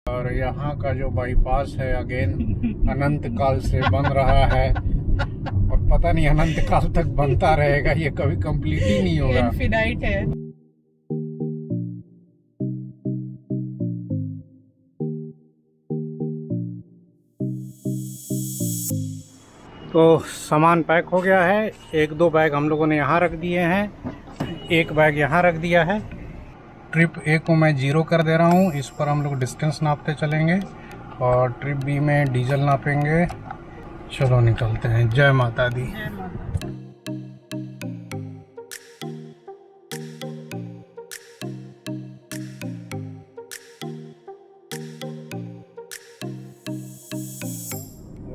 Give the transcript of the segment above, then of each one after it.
और यहाँ का जो बाईपास है अगेन अनंत काल से बन रहा है और पता नहीं अनंत काल तक बनता रहेगा, ये कभी कंप्लीट ही नहीं होगा। इनफिनाइट है। तो सामान पैक हो गया है। एक दो बैग हम लोगों ने यहाँ रख दिए हैं, एक बैग यहाँ रख दिया है। ट्रिप ए को मैं 0 कर दे रहा हूँ। इस पर हम लोग डिस्टेंस नापते चलेंगे और ट्रिप बी में डीजल नापेंगे। चलो निकलते हैं। जय माता दी। जय माता।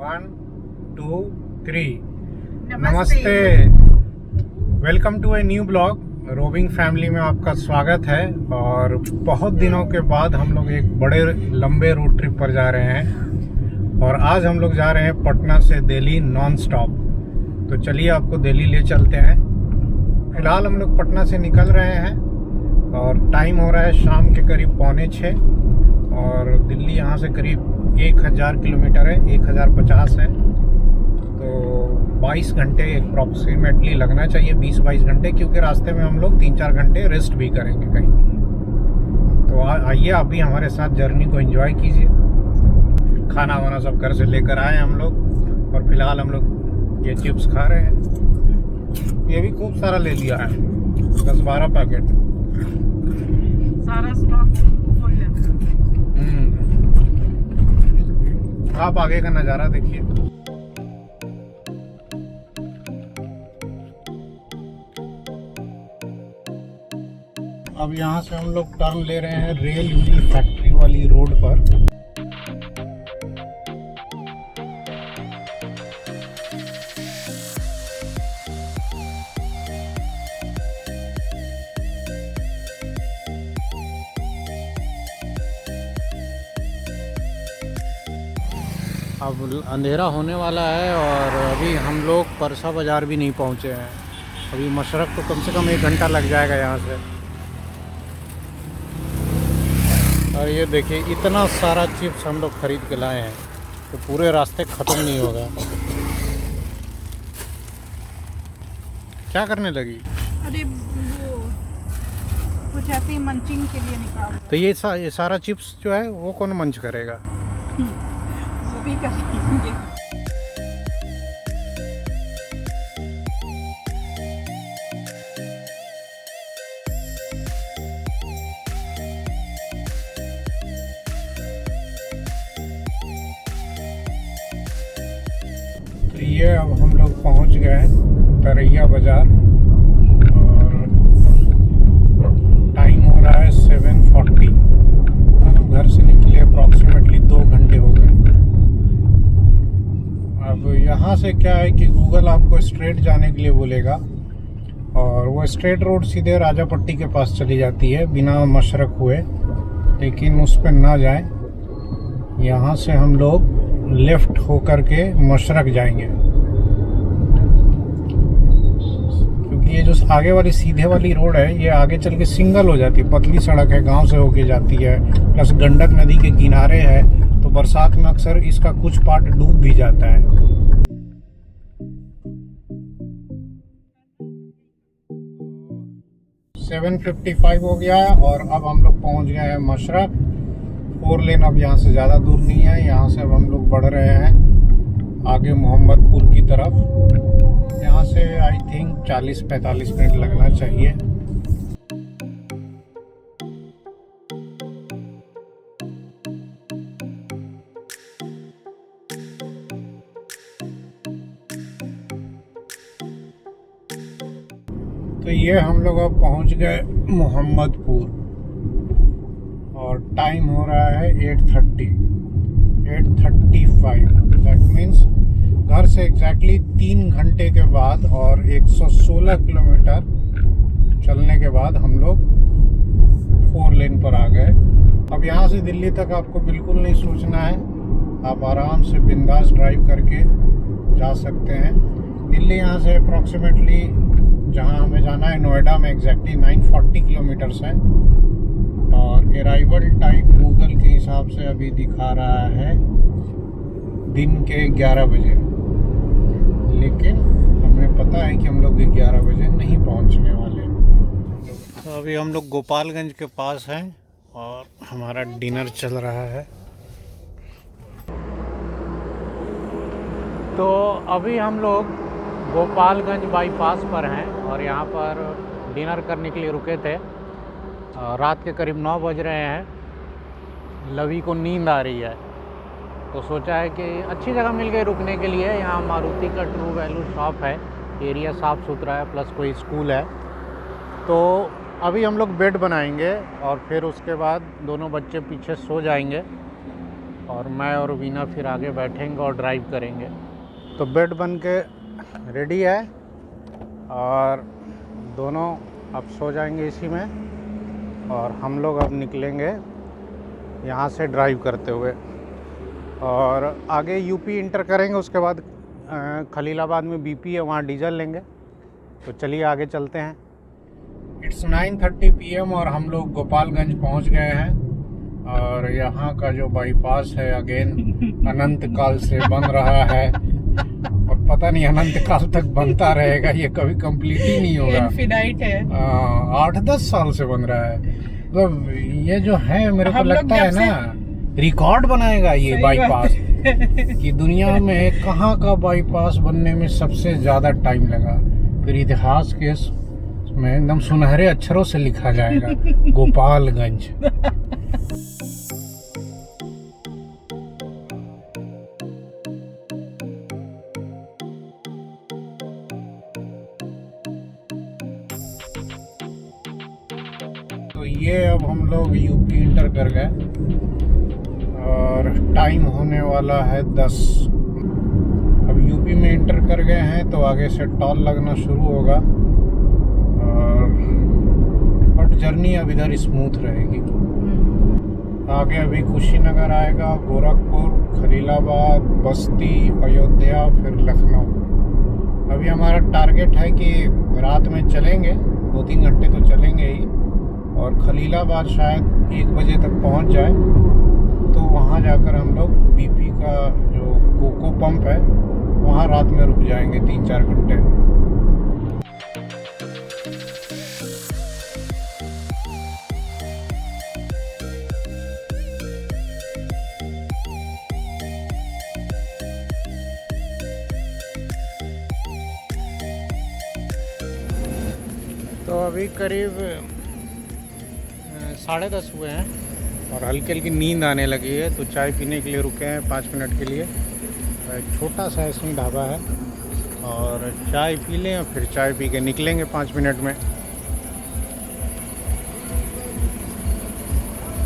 1 2 3 नमस्ते। Welcome to a new blog. Roving family में आपका स्वागत है। और बहुत दिनों के बाद हम लोग एक बड़े लंबे रोड ट्रिप पर जा रहे हैं और आज हम लोग जा रहे हैं पटना से दिल्ली नॉन स्टॉप। तो चलिए आपको दिल्ली ले चलते हैं। फिलहाल हम लोग पटना से निकल रहे हैं और टाइम हो रहा है शाम के करीब 5:45 और दिल्ली यहाँ से करीब 1000 किलोमीटर है, 1050 है। तो 22 घंटे अप्रॉक्सीमेटली लगना चाहिए, 20-22 घंटे, क्योंकि रास्ते में हम लोग 3-4 घंटे रेस्ट भी करेंगे कहीं। तो आइए आप भी हमारे साथ जर्नी को एंजॉय कीजिए। खाना वाना सब घर से लेकर आए हम लोग और फिलहाल हम लोग ये चिप्स खा रहे हैं। ये भी खूब सारा ले लिया है, 10-12 पैकेट। सारा स्टॉक फुल है। आप आगे का नज़ारा देखिए। अब यहाँ से हम लोग टर्न ले रहे हैं रेल यूली फैक्ट्री वाली रोड पर। अब अंधेरा होने वाला है और अभी हम लोग परसा बाज़ार भी नहीं पहुँचे हैं। अभी मशरक तो कम से कम 1 घंटा लग जाएगा यहाँ से। और ये देखिए इतना सारा चिप्स हम लोग खरीद के लाए हैं तो पूरे रास्ते ख़त्म नहीं होगा। क्या करने लगी? अरे वो कुछ ऐसे ही मंचिंग के लिए निकाल। तो ये सारा चिप्स जो है वो कौन मंच करेगा? वो भी कर लेंगे। तो ये अब हम लोग पहुंच गए तरैया बाज़ार और टाइम हो रहा है 7:40। हम घर से निकले अप्रॉक्सीमेटली 2 घंटे हो गए। अब यहाँ से क्या है कि गूगल आपको स्ट्रेट जाने के लिए बोलेगा और वो स्ट्रेट रोड सीधे राजापट्टी के पास चली जाती है बिना मशरक हुए, लेकिन उस पर ना जाएं। यहाँ से हम लोग लेफ्ट होकर के मशरक जाएंगे, क्योंकि ये जो आगे वाली सीधे वाली रोड है ये आगे चल के सिंगल हो जाती है। पतली सड़क है, गांव से होके जाती है, प्लस गंडक नदी के किनारे है, तो बरसात में अक्सर इसका कुछ पार्ट डूब भी जाता है। सेवन 7:55 हो गया है और अब हम लोग पहुंच गए हैं मशरक। 4 लेन अब यहाँ से ज़्यादा दूर नहीं है। यहाँ से अब हम लोग बढ़ रहे हैं आगे मोहम्मदपुर की तरफ। यहाँ से आई थिंक 40-45 मिनट लगना चाहिए। तो ये हम लोग अब पहुँच गए मोहम्मदपुर और टाइम हो रहा है 8:35। दैट मीन्स घर से एग्जैक्टली 3 घंटे के बाद और 116 किलोमीटर चलने के बाद हम लोग 4 लेन पर आ गए। अब यहाँ से दिल्ली तक आपको बिल्कुल नहीं सोचना है, आप आराम से बिंदास ड्राइव करके जा सकते हैं। दिल्ली यहाँ से अप्रॉक्सीमेटली जहाँ हमें जाना है नोएडा में एग्जैक्टली 940 किलोमीटर्स है। और अराइवल टाइम गूगल के हिसाब से अभी दिखा रहा है दिन के 11 बजे, लेकिन हमें पता है कि हम लोग 11 बजे नहीं पहुंचने वाले। तो अभी हम लोग गोपालगंज के पास हैं और हमारा डिनर चल रहा है। तो अभी हम लोग गोपालगंज बाईपास पर हैं और यहाँ पर डिनर करने के लिए रुके थे। रात के करीब 9 बज रहे हैं। लवी को नींद आ रही है तो सोचा है कि अच्छी जगह मिल गई रुकने के लिए। यहाँ मारुति का ट्रू वैल्यू शॉप है, एरिया साफ़ सुथरा है, प्लस कोई स्कूल है। तो अभी हम लोग बेड बनाएंगे और फिर उसके बाद दोनों बच्चे पीछे सो जाएंगे और मैं और वीना फिर आगे बैठेंगे और ड्राइव करेंगे। तो बेड बन के रेडी है और दोनों अब सो जाएंगे इसी में और हम लोग अब निकलेंगे यहाँ से ड्राइव करते हुए और आगे यूपी इंटर करेंगे। उसके बाद खलीलाबाद में बीपी है, वहाँ डीजल लेंगे। तो चलिए आगे चलते हैं। इट्स 9:30 PM और हम लोग गोपालगंज पहुँच गए हैं और यहाँ का जो बाईपास है अगेन अनंत काल से बन रहा है और पता नहीं अनंत काल तक बनता रहेगा, ये कभी कंप्लीट ही नहीं होगा। इनफिनाइट है। 8-10 साल से बन रहा है। तो ये जो है मेरे को लगता है ना रिकॉर्ड बनाएगा ये बाईपास कि दुनिया में कहाँ का बाईपास बनने में सबसे ज़्यादा टाइम लगा। फिर इतिहास के में एकदम सुनहरे अक्षरों से लिखा जाएगा गोपालगंज। तो ये अब हम लोग यूपी इंटर कर गए और टाइम होने वाला है 10। अब यूपी में इंटर कर गए हैं तो आगे से टोल लगना शुरू होगा और बट जर्नी अब इधर स्मूथ रहेगी। आगे अभी कुशीनगर आएगा, गोरखपुर, खलीलाबाद, बस्ती, अयोध्या, फिर लखनऊ। अभी हमारा टारगेट है कि रात में चलेंगे, 2-3 घंटे तो चलेंगे ही और खलीलाबाद शायद 1 बजे तक पहुंच जाए। तो वहाँ जाकर हम लोग बीपी का जो कोको पंप है वहाँ रात में रुक जाएंगे 3-4 घंटे। तो अभी करीब 10:30 हुए हैं और हल्की हल्की नींद आने लगी है तो चाय पीने के लिए रुके हैं 5 मिनट के लिए। एक छोटा सा ऐसे ही ढाबा है और चाय पी लें और फिर चाय पी के निकलेंगे 5 मिनट में।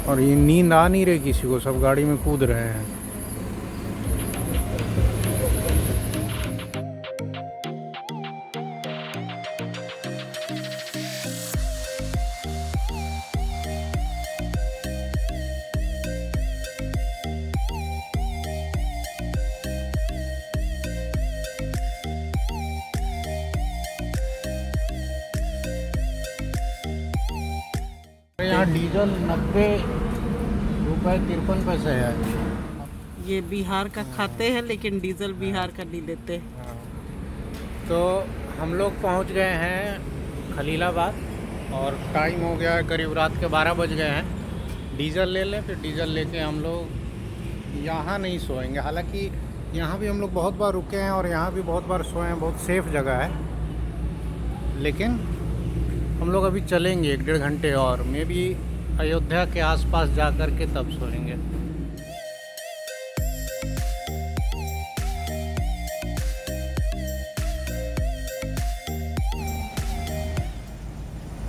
और ये नींद आ नहीं रही किसी को, सब गाड़ी में कूद रहे हैं। यहाँ डीजल 90 रुपये 53 पैसे है। ये बिहार का खाते हैं लेकिन डीजल बिहार का नहीं लेते। तो हम लोग पहुँच गए हैं खलीलाबाद और टाइम हो गया है करीब रात के 12 बज गए हैं। डीजल ले लें, फिर डीजल लेके हम लोग यहाँ नहीं सोएंगे। हालांकि यहाँ भी हम लोग बहुत बार रुके हैं और यहाँ भी बहुत बार सोए हैं, बहुत सेफ़ जगह है। लेकिन हम लोग अभी चलेंगे 1-1.5 घंटे और मे बी अयोध्या के आसपास जा कर के तब सोएंगे।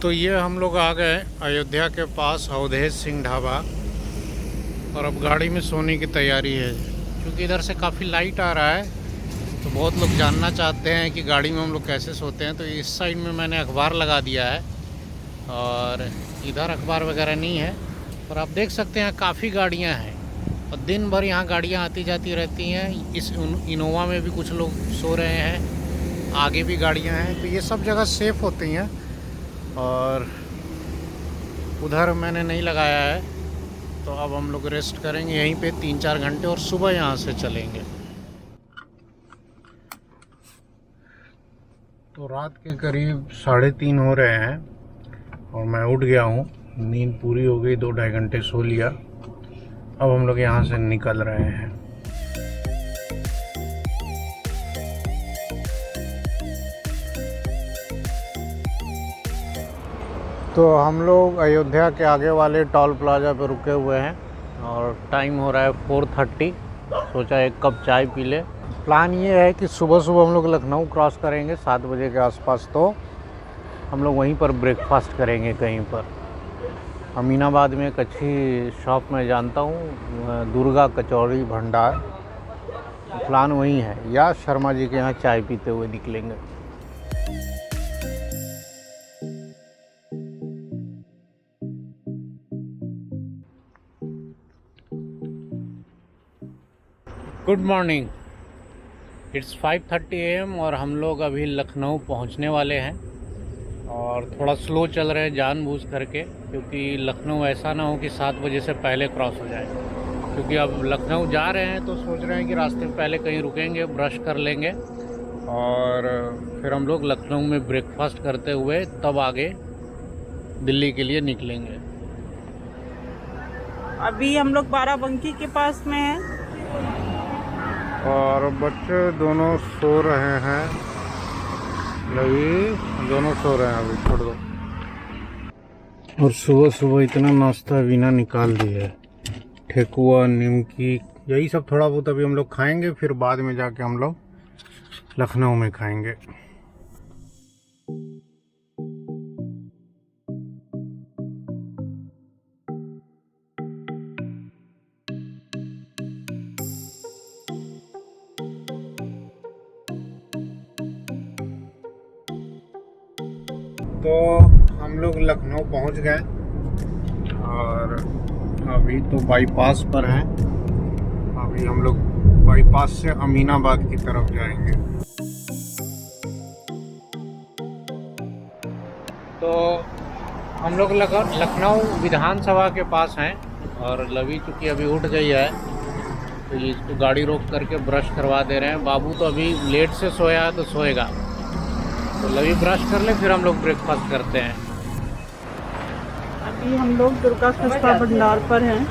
तो ये हम लोग आ गए अयोध्या के पास अवधेश सिंह ढाबा और अब गाड़ी में सोने की तैयारी है। क्योंकि इधर से काफ़ी लाइट आ रहा है तो बहुत लोग जानना चाहते हैं कि गाड़ी में हम लोग कैसे सोते हैं। तो इस साइड में मैंने अखबार लगा दिया है और इधर अखबार वगैरह नहीं है। और आप देख सकते हैं काफ़ी गाड़ियां हैं और दिन भर यहाँ गाड़ियां आती जाती रहती हैं। इस इनोवा में भी कुछ लोग सो रहे हैं, आगे भी गाड़ियां हैं। तो ये सब जगह सेफ़ होती हैं और उधर मैंने नहीं लगाया है, तो अब हम लोग रेस्ट करेंगे यहीं पे 3-4 घंटे और सुबह यहाँ से चलेंगे। तो रात के करीब 3:30 हो रहे हैं और मैं उठ गया हूँ, नींद पूरी हो गई, 2-2.5 घंटे सो लिया। अब हम लोग यहाँ से निकल रहे हैं। तो हम लोग अयोध्या के आगे वाले टोल प्लाजा पे रुके हुए हैं और टाइम हो रहा है 4:30। सोचा एक कप चाय पी ले। प्लान ये है कि सुबह सुबह हम लोग लखनऊ क्रॉस करेंगे 7 बजे के आसपास, तो हम लोग वहीं पर ब्रेकफास्ट करेंगे कहीं पर। अमीनाबाद में एक अच्छी शॉप मैं जानता हूँ, दुर्गा कचौड़ी भंडार, प्लान वही है, या शर्मा जी के यहाँ चाय पीते हुए निकलेंगे। गुड मॉर्निंग, इट्स 5:30 AM और हम लोग अभी लखनऊ पहुंचने वाले हैं और थोड़ा स्लो चल रहे हैं जानबूझ करके, क्योंकि लखनऊ ऐसा ना हो कि 7 बजे से पहले क्रॉस हो जाए। क्योंकि अब लखनऊ जा रहे हैं तो सोच रहे हैं कि रास्ते में पहले कहीं रुकेंगे, ब्रश कर लेंगे और फिर हम लोग लखनऊ में ब्रेकफास्ट करते हुए तब आगे दिल्ली के लिए निकलेंगे। अभी हम लोग बाराबंकी के पास में हैं और बच्चे दोनों सो रहे हैं, लवी दोनों सो रहे हैं, अभी छोड़ दो। और सुबह सुबह इतना नाश्ता बिना निकाल दिया है, ठेकुआ, निमकी, यही सब थोड़ा बहुत अभी हम लोग खाएंगे, फिर बाद में जाके हम लोग लखनऊ में खाएंगे। तो हम लोग लखनऊ पहुंच गए और अभी तो बाईपास पर हैं। अभी हम लोग बाईपास से अमीनाबाद की तरफ जाएंगे। तो हम लोग लखनऊ विधानसभा के पास हैं और लवी चूँकि अभी उठ गई है तो ये इसको गाड़ी रोक करके ब्रश करवा दे रहे हैं। बाबू तो अभी लेट से सोया है तो सोएगा, तो लवी ब्रश कर ले, फिर हम लोग ब्रेकफास्ट करते हैं। अभी हम लोग दुर्गा कस्बा भंडार पर हैं।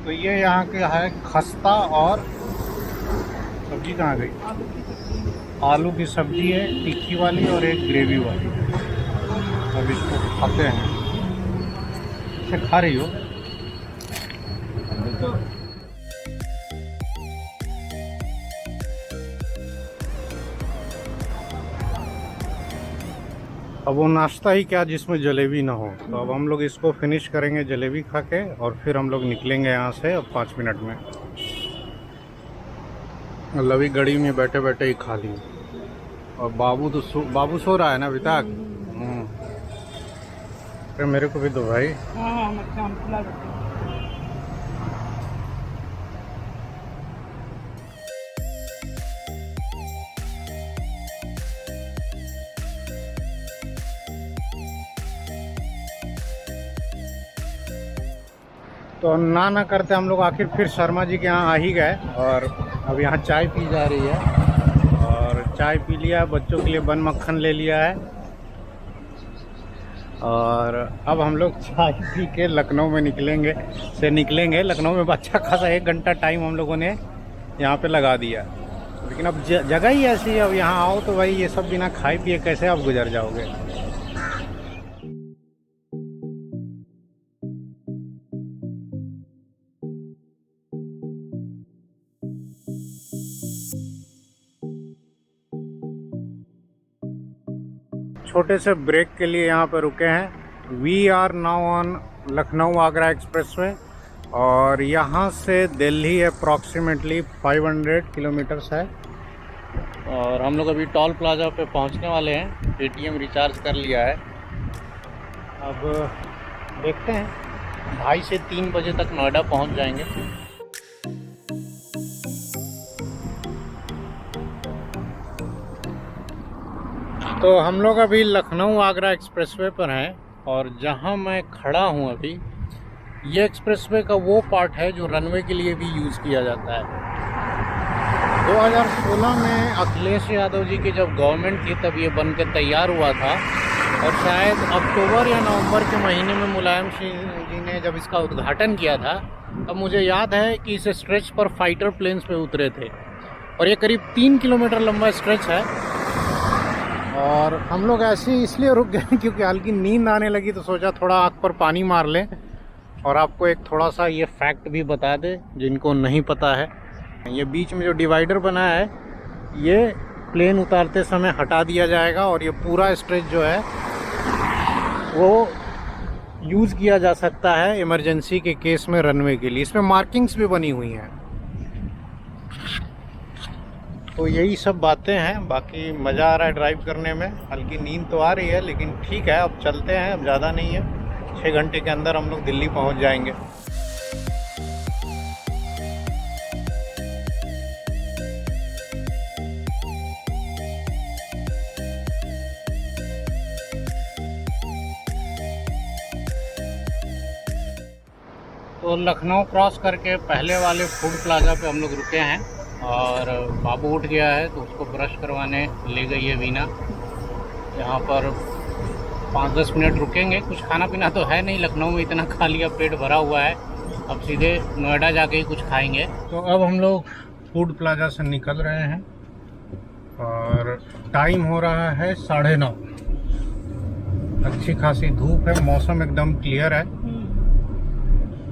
तो ये यहाँ के है खस्ता और सब्जी कहाँ गई? आलू की सब्जी है, तीखी वाली और एक ग्रेवी वाली। अब इसको खाते हैं। इसे खा रही हो? अब वो नाश्ता ही क्या जिसमें जलेबी ना हो, तो अब हम लोग इसको फिनिश करेंगे जलेबी खा के और फिर हम लोग निकलेंगे यहाँ से अब 5 मिनट में। लवी गड़ी में बैठे बैठे ही खा ली और बाबू सो रहा है ना अभी तक। फिर मेरे को भी दो भाई। तो ना करते हम लोग आखिर फिर शर्मा जी के यहाँ आ ही गए और अब यहाँ चाय पी जा रही है और चाय पी लिया, बच्चों के लिए बन मक्खन ले लिया है और अब हम लोग चाय पी के लखनऊ में निकलेंगे। लखनऊ में अच्छा खासा 1 घंटा टाइम हम लोगों ने यहाँ पे लगा दिया, लेकिन अब जगह ही ऐसी है, अब यहाँ आओ तो भाई ये सब बिना खाए पिए कैसे आप गुजर जाओगे। छोटे से ब्रेक के लिए यहाँ पर रुके हैं। We are now on Lucknow Agra expressway और यहाँ से दिल्ली अप्रॉक्सीमेटली 500 किलोमीटर्स है और हम लोग अभी टोल प्लाजा पे पहुँचने वाले हैं। पेटीएम रिचार्ज कर लिया है। अब देखते हैं 2:30 से 3 बजे तक नोएडा पहुँच जाएंगे। तो हम लोग अभी लखनऊ आगरा एक्सप्रेसवे पर हैं और जहां मैं खड़ा हूं अभी, ये एक्सप्रेसवे का वो पार्ट है जो रनवे के लिए भी यूज़ किया जाता है। 2016 में अखिलेश यादव जी की जब गवर्नमेंट थी तब ये बन के तैयार हुआ था और शायद अक्टूबर या नवंबर के महीने में मुलायम सिंह जी ने जब इसका उद्घाटन किया था तब मुझे याद है कि इस स्ट्रेच पर फाइटर प्लेन्स पे उतरे थे और ये करीब 3 किलोमीटर लंबा स्ट्रेच है। और हम लोग ऐसे ही इसलिए रुक गए क्योंकि हल्की नींद आने लगी तो सोचा थोड़ा आँख पर पानी मार लें और आपको एक थोड़ा सा ये फैक्ट भी बता दें जिनको नहीं पता है। ये बीच में जो डिवाइडर बना है ये प्लेन उतारते समय हटा दिया जाएगा और ये पूरा स्ट्रेच जो है वो यूज़ किया जा सकता है इमरजेंसी के केस में रनवे के लिए। इसमें मार्किंग्स भी बनी हुई हैं। तो यही सब बातें हैं, बाकी मज़ा आ रहा है ड्राइव करने में। हल्की नींद तो आ रही है लेकिन ठीक है, अब चलते हैं। अब ज़्यादा नहीं है, 6 घंटे के अंदर हम लोग दिल्ली पहुंच जाएंगे। तो लखनऊ क्रॉस करके पहले वाले फूड प्लाजा पे हम लोग रुके हैं और बाबू उठ गया है तो उसको ब्रश करवाने ले गई है वीना। यहाँ पर 5-10 मिनट रुकेंगे। कुछ खाना पीना तो है नहीं, लखनऊ में इतना खा लिया, पेट भरा हुआ है। अब सीधे नोएडा जाके ही कुछ खाएंगे। तो अब हम लोग फूड प्लाजा से निकल रहे हैं और टाइम हो रहा है 9:30। अच्छी खासी धूप है, मौसम एकदम क्लियर है।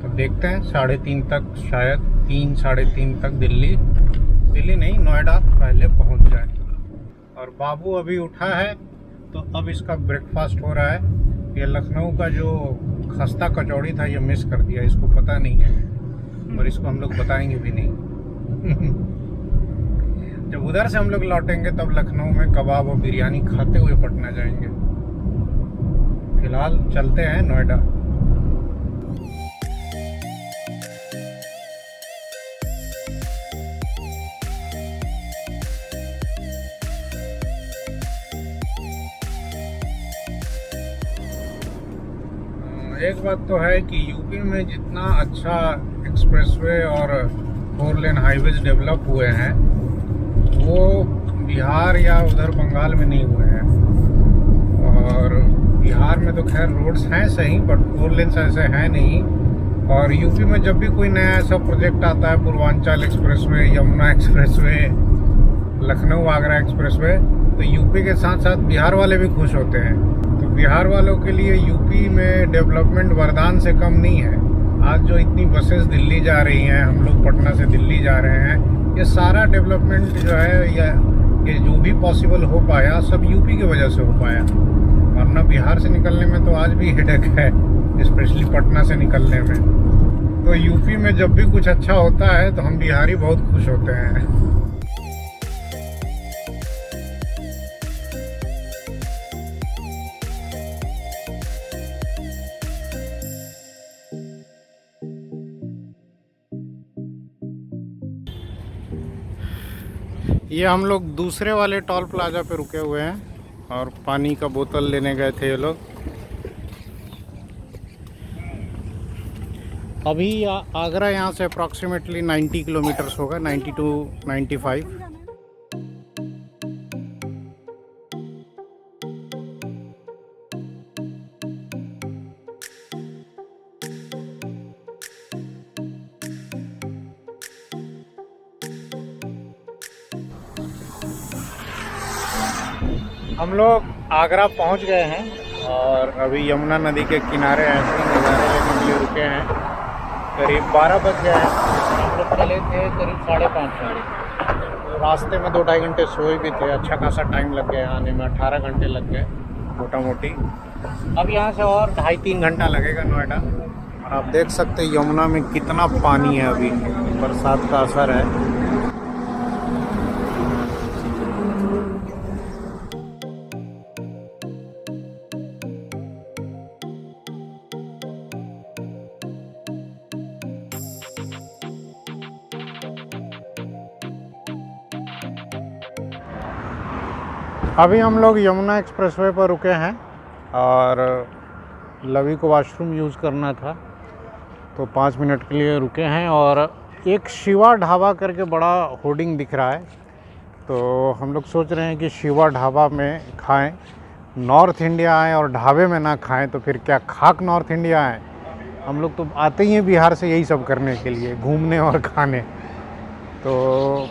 तो देखते हैं 3:30 तक, शायद 3-3:30 तक दिल्ली नहीं, नोएडा पहले पहुंच जाए। और बाबू अभी उठा है तो अब इसका ब्रेकफास्ट हो रहा है। ये लखनऊ का जो खस्ता कचौड़ी था ये मिस कर दिया, इसको पता नहीं है और इसको हम लोग बताएंगे भी नहीं। जब उधर से हम लोग लौटेंगे तब लखनऊ में कबाब और बिरयानी खाते हुए पटना जाएंगे। फिलहाल चलते हैं नोएडा। एक बात तो है कि यूपी में जितना अच्छा एक्सप्रेसवे और 4 लेन हाईवेज डेवलप हुए हैं वो बिहार या उधर बंगाल में नहीं हुए हैं। और बिहार में तो खैर रोड्स हैं सही, बट 4 लेन ऐसे हैं नहीं। और यूपी में जब भी कोई नया ऐसा प्रोजेक्ट आता है, Purvanchal expressway, Yamuna expressway, Lucknow Agra expressway, तो यूपी के साथ साथ बिहार वाले भी खुश होते हैं। तो बिहार वालों के लिए यूपी में डेवलपमेंट वरदान से कम नहीं है। आज जो इतनी बसेस दिल्ली जा रही हैं, हम लोग पटना से दिल्ली जा रहे हैं, ये सारा डेवलपमेंट जो है या ये जो भी पॉसिबल हो पाया सब यूपी की वजह से हो पाया। वरना बिहार से निकलने में तो आज भी हेडेक है, स्पेशली पटना से निकलने में। तो यूपी में जब भी कुछ अच्छा होता है तो हम बिहारी बहुत खुश होते हैं। ये हम लोग दूसरे वाले टोल प्लाजा पे रुके हुए हैं और पानी का बोतल लेने गए थे ये लोग। अभी आगरा यहाँ से अप्रॉक्सीमेटली 90 किलोमीटर्स होगा, 90 to 95। हम लोग आगरा पहुंच गए हैं और अभी यमुना नदी के किनारे ऐसे ही नज़ारे लेने के लिए रुके हैं। करीब 12 बज गए हैं। हम लोग चले थे करीब 5:30 बजे। रास्ते में 2-2.5 घंटे सोए भी थे। अच्छा खासा टाइम लग गया आने में, 18 घंटे लग गए मोटा मोटी। अब यहाँ से और 2.5-3 घंटा लगेगा नोएडा। और आप देख सकते हैं यमुना में कितना पानी है, अभी बरसात का असर है। अभी हम लोग यमुना एक्सप्रेसवे पर रुके हैं और लवी को वॉशरूम यूज़ करना था तो 5 मिनट के लिए रुके हैं। और एक शिवा ढाबा करके बड़ा होर्डिंग दिख रहा है तो हम लोग सोच रहे हैं कि शिवा ढाबा में खाएं। नॉर्थ इंडिया आएँ और ढाबे में ना खाएं तो फिर क्या खाक नॉर्थ इंडिया आएँ। हम लोग तो आते ही हैं बिहार से यही सब करने के लिए, घूमने और खाने। तो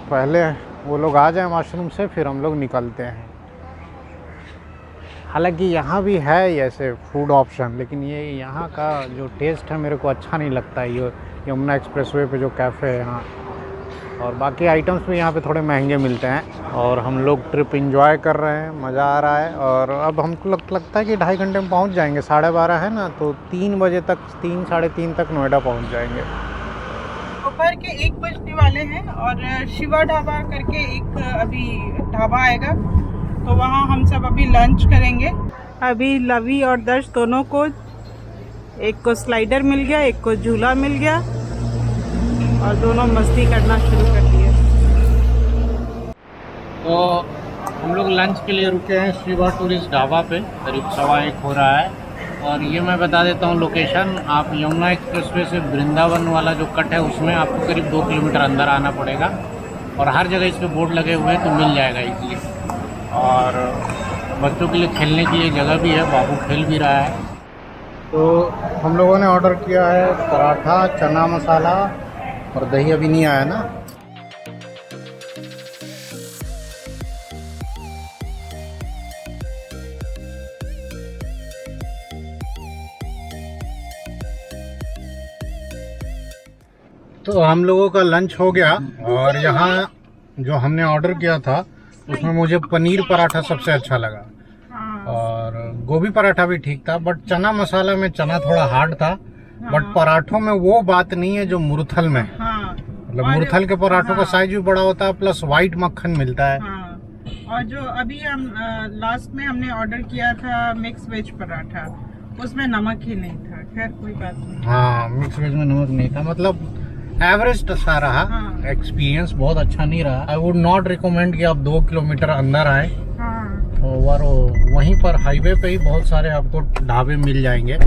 पहले वो लोग आ जाएं वॉशरूम से फिर हम लोग निकलते हैं। हालांकि यहाँ भी है ऐसे फूड ऑप्शन, लेकिन ये यहाँ का जो टेस्ट है मेरे को अच्छा नहीं लगता है। ये यमुना एक्सप्रेसवे पे जो कैफ़े है यहाँ, और बाकी आइटम्स भी यहाँ पे थोड़े महंगे मिलते हैं। और हम लोग ट्रिप एंजॉय कर रहे हैं, मज़ा आ रहा है। और अब हमको लगता है कि 2.5 घंटे में पहुँच जाएंगे। 12:30 है ना, तो 3 बजे तक, 3 साढ़े 3 तक नोएडा पहुँच जाएंगे। दोपहर के 1 बजने वाले हैं और शिवा ढाबा करके एक अभी ढाबा आएगा तो वहाँ हम सब अभी लंच करेंगे। अभी लवी और दर्श दोनों को, एक को स्लाइडर मिल गया, एक को झूला मिल गया और दोनों मस्ती करना शुरू कर दिए। तो हम लोग लंच के लिए रुके हैं शिवा टूरिस्ट ढाबा पे। करीब 1:15 हो रहा है। और ये मैं बता देता हूँ लोकेशन। आप यमुना एक्सप्रेसवे से वृंदावन वाला जो कट है उसमें आपको करीब 2 किलोमीटर अंदर आना पड़ेगा। और हर जगह इस पे बोर्ड लगे हुए हैं तो मिल जाएगा इजीली। और बच्चों के लिए खेलने के लिए जगह भी है, बाबू खेल भी रहा है। तो हम लोगों ने ऑर्डर किया है पराठा, चना मसाला और दही अभी नहीं आया ना। तो हम लोगों का लंच हो गया और यहाँ जो हमने ऑर्डर किया था उसमें मुझे पनीर पराठा सबसे अच्छा लगा और गोभी पराठा भी ठीक था। बट चना मसाला में चना थोड़ा हार्ड था। बट पराठों में वो बात नहीं है जो मुरथल में। मतलब मुरथल के पराठों का साइज भी बड़ा होता है, प्लस वाइट मक्खन मिलता है। और जो अभी हम लास्ट में हमने ऑर्डर किया था मिक्स वेज पराठा, उसमें नमक ही नहीं था। खैर कोई बात नहीं। हाँ, मिक्स वेज में नमक नहीं था। मतलब एवरेज सा रहा। एक्सपीरियंस बहुत अच्छा नहीं रहा। आई वुड नॉट रिकमेंड कि आप 2 किलोमीटर अंदर आए। और वहीं पर हाईवे पे ही बहुत सारे आपको ढाबे मिल जाएंगे,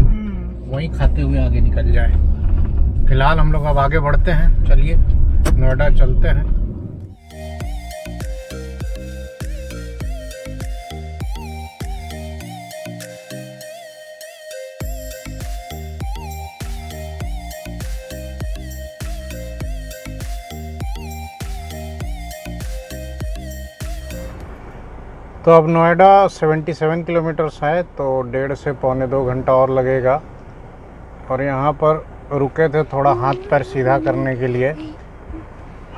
वहीं खाते हुए आगे निकल जाए। फिलहाल हम लोग अब आगे बढ़ते हैं। चलिए नोएडा चलते हैं। तो अब नोएडा 77 किलोमीटर्स है तो 1.5 से 1.25 घंटा और लगेगा। और यहाँ पर रुके थे थोड़ा हाथ पैर सीधा करने के लिए।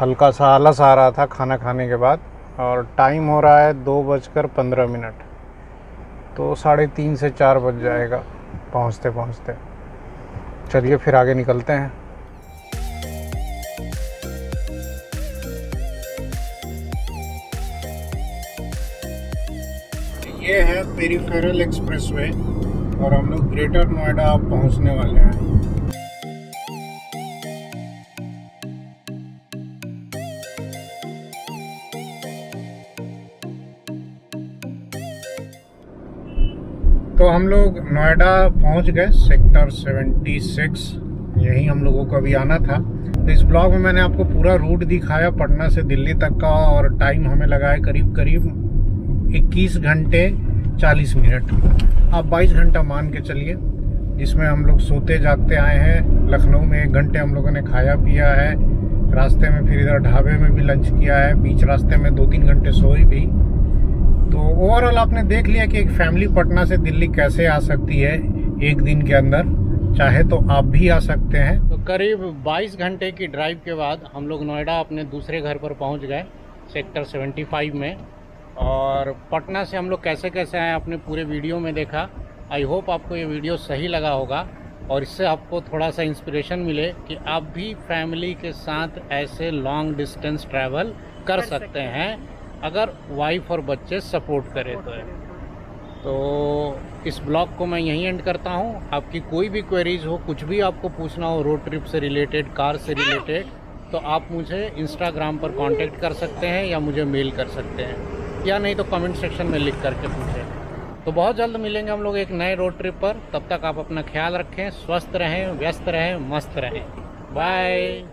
हल्का सा आलस आ रहा था खाना खाने के बाद। और टाइम हो रहा है 2:15। तो 3:30 से 4 बज जाएगा पहुँचते पहुँचते। चलिए फिर आगे निकलते हैं। ये है पेरिफेरल एक्सप्रेसवे और हम लोग ग्रेटर नोएडा पहुंचने वाले हैं। तो हम लोग नोएडा पहुंच गए, सेक्टर 76। यहीं हम लोगों को अभी आना था। तो इस ब्लॉग में मैंने आपको पूरा रूट दिखाया पटना से दिल्ली तक का। और टाइम हमें लगा है करीब 21 घंटे 40 मिनट। आप 22 घंटा मान के चलिए, जिसमें हम लोग सोते जागते आए हैं। लखनऊ में 1 घंटे हम लोगों ने खाया पिया है, रास्ते में फिर इधर ढाबे में भी लंच किया है, बीच रास्ते में 2-3 घंटे सोई भी। तो ओवरऑल आपने देख लिया कि एक फैमिली पटना से दिल्ली कैसे आ सकती है 1 दिन के अंदर। चाहे तो आप भी आ सकते हैं। तो करीब 22 घंटे की ड्राइव के बाद हम लोग नोएडा अपने दूसरे घर पर पहुँच गए, सेक्टर 75 में। और पटना से हम लोग कैसे कैसे आए आपने पूरे वीडियो में देखा। आई होप आपको ये वीडियो सही लगा होगा और इससे आपको थोड़ा सा इंस्पिरेशन मिले कि आप भी फैमिली के साथ ऐसे लॉन्ग डिस्टेंस ट्रैवल कर सकते हैं अगर वाइफ और बच्चे सपोर्ट करें तो इस ब्लॉग को मैं यहीं एंड करता हूँ। आपकी कोई भी क्वेरीज हो, कुछ भी आपको पूछना हो रोड ट्रिप से रिलेटेड, कार से रिलेटेड, तो आप मुझे इंस्टाग्राम पर कांटेक्ट कर सकते हैं या मुझे मेल कर सकते हैं। या नहीं तो कमेंट सेक्शन में लिख करके पूछें। तो बहुत जल्द मिलेंगे हम लोग एक नए रोड ट्रिप पर। तब तक आप अपना ख्याल रखें, स्वस्थ रहें, व्यस्त रहें, मस्त रहें। बाय।